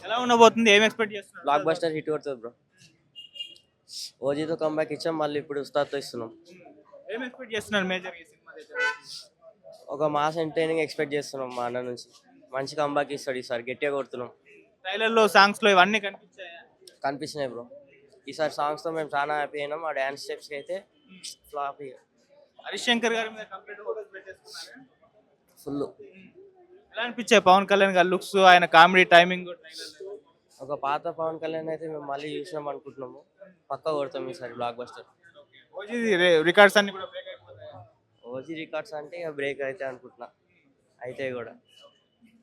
ఎలా ఉండబోతుంది? ఏం ఎక్స్‌పెక్ట్ చేస్తున్నారు block 'Ustad' boss? Buster hit కొడుతుంది బ్రో. ఓజీతో కంబ్యాక్ ఇచ్చాం, మళ్ళీ ఇప్పుడు ఉస్తాద్తో ఇస్తున్నాం. ఏం ఎక్స్‌పెక్ట్ చేస్తున్నారు మేజర్‌గా ఈ సినిమా దగ్గర నుంచి? ఒక మాస్ ఎంటర్టైనింగ్ ఎక్స్పెక్ట్ చేస్తున్నాం మా అన్న నుంచి. మంచి కంబ్యాక్ ఇస్తాడు ఈసారి, గట్టిగా కొడుతున్నాం. ట్రైలర్‌లో, సాంగ్స్‌లో ఇవన్నీ కనిపించాయా? కనిపించినాయి బ్రో. ఈసారి సాంగ్స్తో మేము చాలా హ్యాపీ అయినాం. ఆ డ్యాన్స్ స్టెప్స్కి అయితే ఫ్లాప్ హరీష్ శంకర్ గారి మీద కంప్లీట్ హోప్స్ పెట్టేసుకున్నారా? ఫుల్. ఎలా అనిపించాయి పవన్ కళ్యాణ్ గారి లుక్స్, ఆయన కామెడీ టైమింగ్ ట్రైలర్‌లో? ఒక పాత పవన్ కళ్యాణ్ అయితే మేము మళ్ళీ చూసినాం అనుకుంటున్నాము. పక్కా కొడతాం ఈసారి బ్లాక్ బస్టర్. ఓజీ రికార్డ్స్ అన్ని కూడా బ్రేక్ అయిపోతాయా? ఓజీ రికార్డ్స్ అంటే ఇక బ్రేక్ అయితే అనుకుంటున్నా, అయితే కూడా.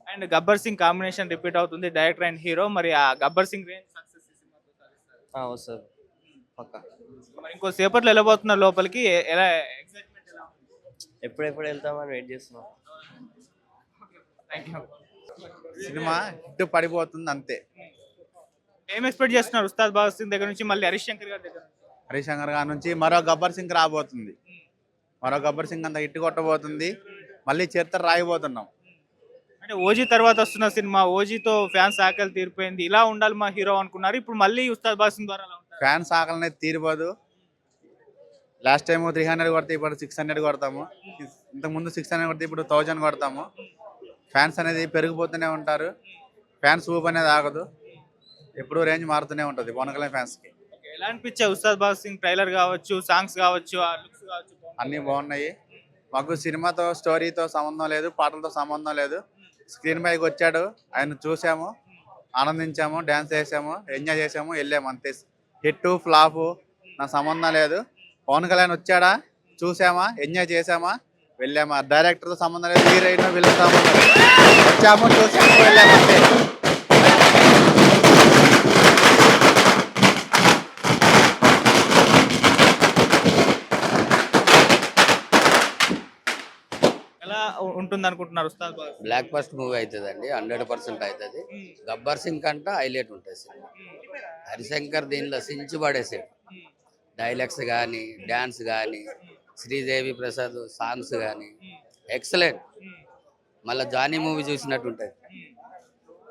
And Gabbar Singh combination repeat అవుతుంది, డైరెక్టర్ అండ్ హీరో. మరి ఆ గబ్బర్ సింగ్ రేంజ్ సక్సెస్ ఈ సినిమాతో సాధిస్తారు. వస్తుంది పక్కా. మరి ఇంకో సేపట్లో వెళ్ళబోతున్నారు లోపలికి, ఎలా ఎక్సైట్మెంట్ ఎలా ఉంది? ఎప్పుడెప్పుడు వెళ్తామని వెయిట్ చేస్తున్నాం. Thank you. సినిమా హిట్ పడిపోతుంది అంతే. ఏం ఎక్స్పెక్ట్ చేస్తున్నారు ఉస్తాద్ భగత్ సింగ్ దగ్గర నుంచి, మళ్ళీ హరీష్ శంకర్ గారి దగ్గర నుంచి? హరిశంకర్ గారి నుంచి మరో గబ్బర్ సింగ్ రాబోతుంది. మరో గబ్బర్ సింగ్ అంత హిట్ కొట్టబోతుంది. మళ్ళీ చరిత్ర రాయబోతున్నాం. అంటే ఓజీ తర్వాత వస్తున్న సినిమా, ఓజీతో ఫ్యాన్స్ ఆకలి తీరిపోయింది, ఇలా ఉండాలి మా హీరో అనుకున్నారు, ఇప్పుడు మళ్ళీ ఉస్తాద్ భగత్ సింగ్ ద్వారా అలా ఉంటారు. ఫ్యాన్స్ ఆకలి అనేది తీరిపోదు. లాస్ట్ టైం 300 కొడితే ఇప్పుడు 600 కొడతాము. ఇంతకుముందు 600 కొడితే ఇప్పుడు 1000 కొడతాము. ఫ్యాన్స్ అనేది పెరిగిపోతూనే ఉంటారు. ఫ్యాన్స్ ఊపు అనేది ఆగదు. ఎప్పుడు రేంజ్ మారుతూనే ఉంటుంది పవన్ కళ్యాణ్ ఫ్యాన్స్కి. Okay, ఎలా అనిపించాయి ఉస్తాద్ భగత్ సింగ్ ట్రైలర్ కావచ్చు, సాంగ్స్ కావచ్చు, ఆ లుక్స్ కావచ్చు? అన్నీ బాగున్నాయి. మాకు సినిమాతో స్టోరీతో సంబంధం లేదు, పాటలతో సంబంధం లేదు. స్క్రీన్ పైకి వచ్చాడు, ఆయన చూసాము, ఆనందించాము, డ్యాన్స్ చేసాము, ఎంజాయ్ చేసాము, వెళ్ళాము అంతే. హిట్ ఫ్లాప్ నా సంబంధం లేదు. పవన్ కళ్యాణ్ వచ్చాడా, చూసామా, ఎంజాయ్ చేసామా, వెళ్ళామా. డైరెక్టర్తో సంబంధం లేదు, హీరోయిన్ వీళ్ళతో సంబంధం లేదు. వచ్చాము, చూసాము, వెళ్ళాము అంతే. ఎలా ఉంటుంది అనుకుంటున్నారు Ustad Bhagat Singh? Block bust movie అవుతుందండి, 100% అవుతుంది. గబ్బర్ సింగ్ కంటే హైలైట్ ఉంటుంది సినిమా. హరిశంకర్ దీనిలో సించి పడేసాడు. డైలాగ్స్ కానీ, డ్యాన్స్ కానీ, శ్రీదేవి ప్రసాద్ సాంగ్స్ కానీ ఎక్సలెంట్. మళ్ళీ జానీ మూవీ చూసినట్టు ఉంటుంది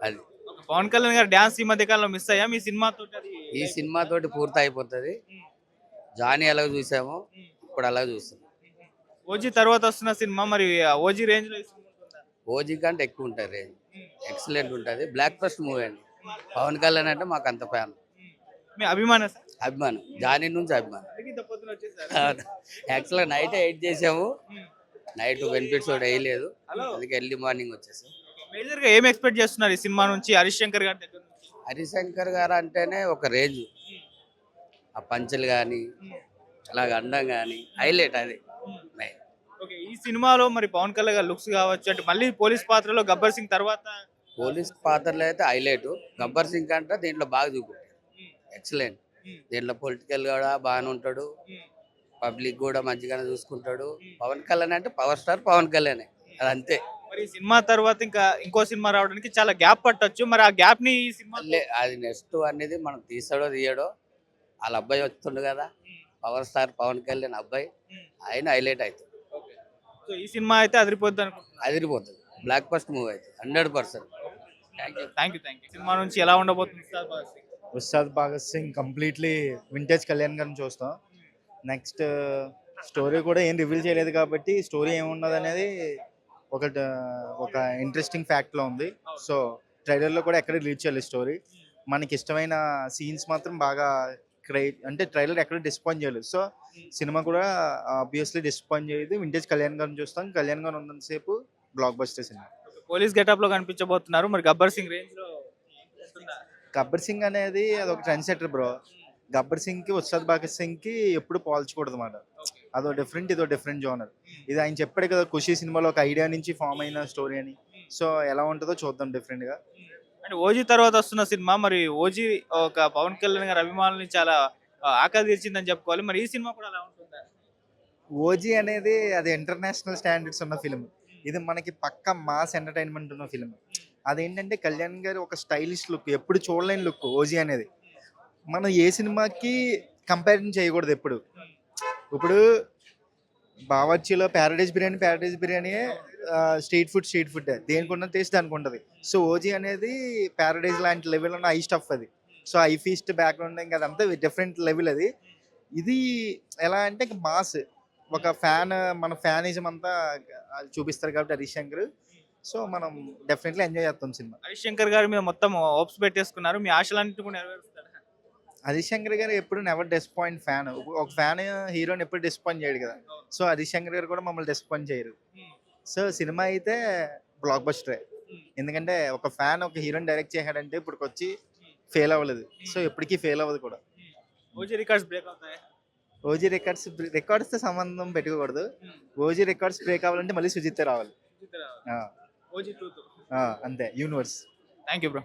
అది. పవన్ కళ్యాణ్ గారు డాన్స్ ఈ మధ్య కాలంలో మిస్ అయ్యా మీ సినిమా తోటి? అది ఈ సినిమా తోటి పూర్తి అయిపోతుంది. జానీ ఎలా చూసామో ఇప్పుడు అలా చూస్తాం. ఓజీ తర్వాత వస్తున్న సినిమా, మరి ఓజీ రేంజ్ లో ఈ సినిమా ఉంటుందా? ఓజీ కంటే ఎక్కువ ఉంటుంది రేంజ్. ఎక్సలెంట్ ఉంటుంది. బ్లాక్ బస్ట్ మూవీ అండి. పవన్ కళ్యాణ్ అంటే మాకు అంత ఫ్యాన్, మీ అభిమాన అభిమానం. జానీ నుంచి అభిమానం. యాక్చువల్గా నైట్ 8 చేసాము. నైట్ బెనిఫిట్స్ కూడా వేయలేదు, అందుకే ఎర్లీ మార్నింగ్ వచ్చేసాం. మేజర్ గా ఏం ఎక్స్పెక్ట్ చేస్తున్నారు ఈ సినిమా నుంచి, హరీష్ శంకర్ గారి దగ్గర నుంచి? హరిశంకర్ గారు అంటేనే ఒక రేంజ్. ఆ పంచులు కానీ, అలాగ అండం కానీ హైలైట్ అది. ఓకే, ఈ సినిమాలో మరి పవన్ కళ్యాణ్ గారి లుక్స్ కావచ్చు, అంటే మళ్ళీ పోలీస్ పాత్రలో గబ్బర్ సింగ్ తర్వాత పోలీస్ పాత్రలో అయితే హైలైట్. గబ్బర్ సింగ్ అంటే దీంట్లో బాగా చూపించాడు, ఎక్సలెంట్. దీంట్లో పొలిటికల్ కూడా బాగానే ఉంటాడు, పబ్లిక్ కూడా మంచిగానే చూసుకుంటాడు. పవన్ కళ్యాణ్ అంటే పవర్ స్టార్ పవన్ కళ్యాణ్, అది అంతే. మరి ఈ సినిమా తర్వాత ఇంకా ఇంకో సినిమా రావడానికి చాలా గ్యాప్ పట్టొచ్చు, మరి ఆ గ్యాప్ ని ఈ సినిమా అది నెక్స్ట్ అనేది మనం తీసాడో తీయడో. వాళ్ళ అబ్బాయి వస్తుండు కదా, పవర్ స్టార్ పవన్ కళ్యాణ్ అబ్బాయి, ఆయన హైలైట్ అవుతుంది. సో ఈ సినిమా అయితే అదిరిపోద్ది అనుకుంటున్నాను. అదిరిపోతుంది. బ్లాక్ బస్ట్ మూవీ అయితే 100%. Thank you. సినిమా నుంచి ఎలా ఉండబోతుంది ఉస్తాద్ భగత్ సింగ్? ఉస్తాద్ భగత్ సింగ్ కంప్లీట్లీ వింటేజ్ కళ్యాణ్ గారిని చూస్తాం. నెక్స్ట్ స్టోరీ కూడా ఏం రివీల్ చేయలేదు కాబట్టి స్టోరీ ఏమున్నది అనేది ఒక ఒక ఇంట్రెస్టింగ్ ఫ్యాక్ట్లో ఉంది. సో ట్రైలర్లో కూడా ఎక్కడ రిలీజ్ చేయాలి స్టోరీ. మనకి ఇష్టమైన సీన్స్ మాత్రం బాగా అంటే ట్రైలర్ ఎక్కడ డిసప్పాయింట్ చేయలేదు. సో సినిమా కూడా ఆబ్వియస్లీ డిసప్పాయింట్ చేయదు. వింటేజ్ కళ్యాణ్ గారిని చూస్తాం. కళ్యాణ్ గారు ఉన్నంతసేపు block buster cinema. Police getup లో కనిపించబోతున్నారు, మరి గబ్బర్ సింగ్ రేంజ్ లో ఉంటుందా? గబ్బర్ సింగ్ అనేది అదొక trend setter bro. Gabbar Singh కి ఉస్తాద్ భగత్ సింగ్ కి ఎప్పుడు పోల్చకూడదు అన్నమాట. అదో డిఫరెంట్, ఇదో డిఫరెంట్ జోనర్. ఇది ఆయన చెప్పాడు కదా, ఖుషి సినిమాలో ఒక ఐడియా నుంచి ఫామ్ అయిన స్టోరీ అని. సో ఎలా ఉంటుందో చూద్దాం డిఫరెంట్ గా. అంటే ఓజీ తర్వాత వస్తున్న సినిమా, మరి ఓజీ ఒక పవన్ కళ్యాణ్ గారి అభిమానుల్ని చాలా ఆకలి తీర్చిందని చెప్పుకోవాలి, మరి ఈ సినిమా కూడా అలా ఉంటుందా? ఓజీ అనేది అది ఇంటర్నేషనల్ స్టాండర్డ్స్ ఉన్న ఫిల్మ్. ఇది మనకి పక్క మాస్ ఎంటర్టైన్మెంట్ ఉన్న ఫిల్మ్. అదేంటంటే కళ్యాణ్ గారు ఒక స్టైలిష్ లుక్, ఎప్పుడు చూడలేని లుక్ ఓజీ అనేది. మనం ఏ సినిమాకి కంపారిజన్ చేయకూడదు ఎప్పుడు. ఇప్పుడు బావర్చీలో ప్యారడైజ్ బిర్యానీ స్ట్రీట్ ఫుడ్ దేనికి ఉన్న టేస్ట్ దానికి ఉంటుంది. సో ఓజీ అనేది ప్యారడైజ్ లాంటి లెవెల్ ఉన్న హై స్టఫ్ అది. సో హై ఫీస్ట్ బ్యాక్గ్రౌండ్ ఇంకా అదంతా డిఫరెంట్ లెవెల్ అది. ఇది ఎలా అంటే మాస్ ఒక ఫ్యాన్ మన ఫ్యానిజం అంతా చూపిస్తారు కాబట్టి హరీష్ శంకర్. సో మనం డెఫినెట్లీ ఎంజాయ్ చేస్తాం సినిమా. హరీష్ శంకర్ గారి మీద మొత్తం హోప్స్ పెట్టేసుకున్నారు, మీ ఆశలన్నింటినీ కూడా నెరవేరుస్తారు. హరీష్ శంకర్ గారు ఎప్పుడు నెవర్ డిసప్పాయింట్ ఫ్యాన్. ఒక ఫ్యాన్ హీరోని ఎప్పుడు డిసప్పాయింట్ చేయడు కదా. సో హరీష్ శంకర్ గారు కూడా మమ్మల్ని డిసప్పాయింట్ చేయరు. సో సినిమా అయితే బ్లాక్ బస్టరే. ఎందుకంటే ఒక ఫ్యాన్ ఒక హీరోని డైరెక్ట్ చేశాడంటే ఇప్పుడు వచ్చి ఫెయిల్ అవ్వలేదు. సో ఎప్పటికీ ఫెయిల్ అవ్వదు కూడా. ఓజీ రికార్డ్స్ బ్రేక్ అవుతాయి. ఓజీ రికార్డ్స్తో సంబంధం పెట్టుకోకూడదు. ఓజీ రికార్డ్స్ బ్రేక్ అవ్వాలంటే మళ్ళీ సుజిత్ రావాలి. ఆ, ఓజీ 2. అంతే universe. Thank you bro.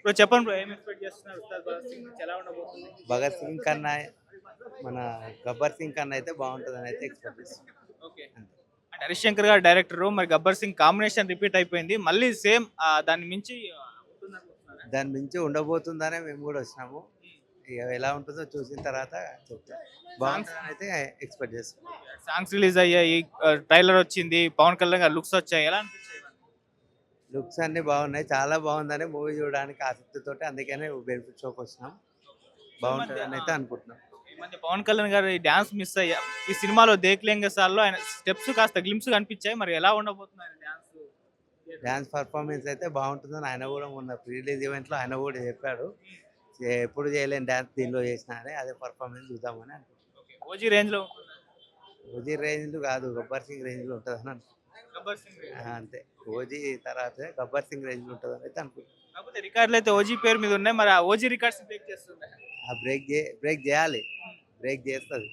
Bro చెప్పండి బ్రో, ఏం ఎక్స్పెక్ట్ చేస్తున్నారు ఉస్తాద్ భగత్ సింగ్ నుంచి? ఎలా ఉండబోతుంది? భగత్ సింగ్ కన్నా మన గబ్బర్ సింగ్ కన్నా అయితే బాగుంటుందని అయితే ఎక్స్పెక్ట్ చేస్తాం. ఓకే. అంటే హరీష్ శంకర్ గారు డైరెక్టర్, మరి గబ్బర్ సింగ్ కాంబినేషన్ రిపీట్ అయిపోయింది, మళ్ళీ సేమ్ దాన్ని మించి ఉంటుందనుకుంటున్నారా? దాని మించి ఉండబోతుందనే మేము కూడా వచ్చినాము. ఇక ఎలా ఉంటుందో చూసిన తర్వాత చెప్తాం. బాగుంటుందని అయితే ఎక్స్పెక్ట్ చేస్తాం. సాంగ్స్ రిలీజ్ అయ్యాయి, ట్రైలర్ వచ్చింది, పవన్ కళ్యాణ్ గారు లుక్స్ వచ్చాయి, ఎలా అనిపించాయి? లుక్స్ అన్ని బాగున్నాయి, చాలా బాగుందని మూవీ చూడడానికి ఆసక్తితో అందుకనే బెనిఫిట్ షోకి వచ్చినాం. బాగుంటుందని అయితే అనుకుంటున్నాం. ఈ మధ్య పవన్ కళ్యాణ్ గారు ఈ డాన్స్ మిస్ అయ్యా ఈ సినిమాలో దేక్లేంగ సార్లో ఆయన స్టెప్స్ కాస్త గ్లిమ్స్ కనిపించాయి, మరి ఎలా ఉండబోతుంది ఆయన డాన్స్? డ్యాన్స్ పర్ఫార్మెన్స్ అయితే బాగుంటుందని ఆయన కూడా మొన్న ప్రీ రిలీజ్ ఈవెంట్లో ఆయన కూడా చెప్పాడు. ఎప్పుడు చేయలేని డ్యాన్స్ దీనిలో చేసినా అని, అదే పర్ఫార్మెన్స్ చూద్దామని అనుకుంటున్నాం. ఓజీ రేంజ్ లో ఉంటుందా? ఓజీ రేంజ్లో కాదు, గబ్బర్ సింగ్ రేంజ్లో ఉంటుందని అనుకుంటున్నాం. గబ్బర్ సింగ్ range. అంతే, ఓజీ తర్వాత గబ్బర్ సింగ్ రేంజ్ ఉంటుందని అయితే అనుకుంటున్నాం. కాకపోతే రికార్డులు అయితే ఓజీ పేరు మీద ఉన్నాయి, మరి ఆ ఓజీ రికార్డ్స్ బ్రేక్ చేస్తుంది. బ్రేక్ చేయాలి, బ్రేక్ చేస్తుంది.